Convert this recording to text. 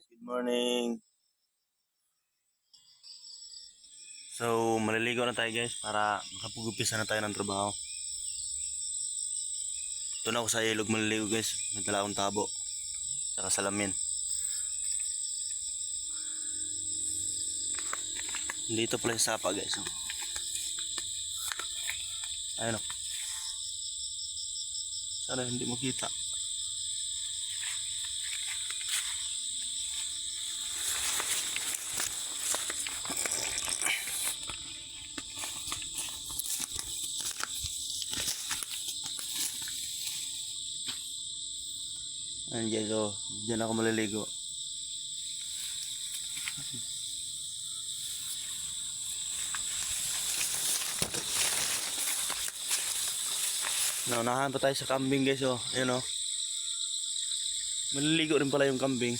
guys, good morning. So, maliligo na tayo guys para makapag-umpisa na tayo ng trabaho. Ito na ako sa ilog maliligo guys. May dala akong tabo. Saka salamin. Dito pala yung sapa guys. Ayun o. Sana hindi mo kita. Ayan guys, so dyan ako maliligo. Naunahan pa tayo sa kambing guys, oh. Ayan oh. Maliligo rin pala yung kambing.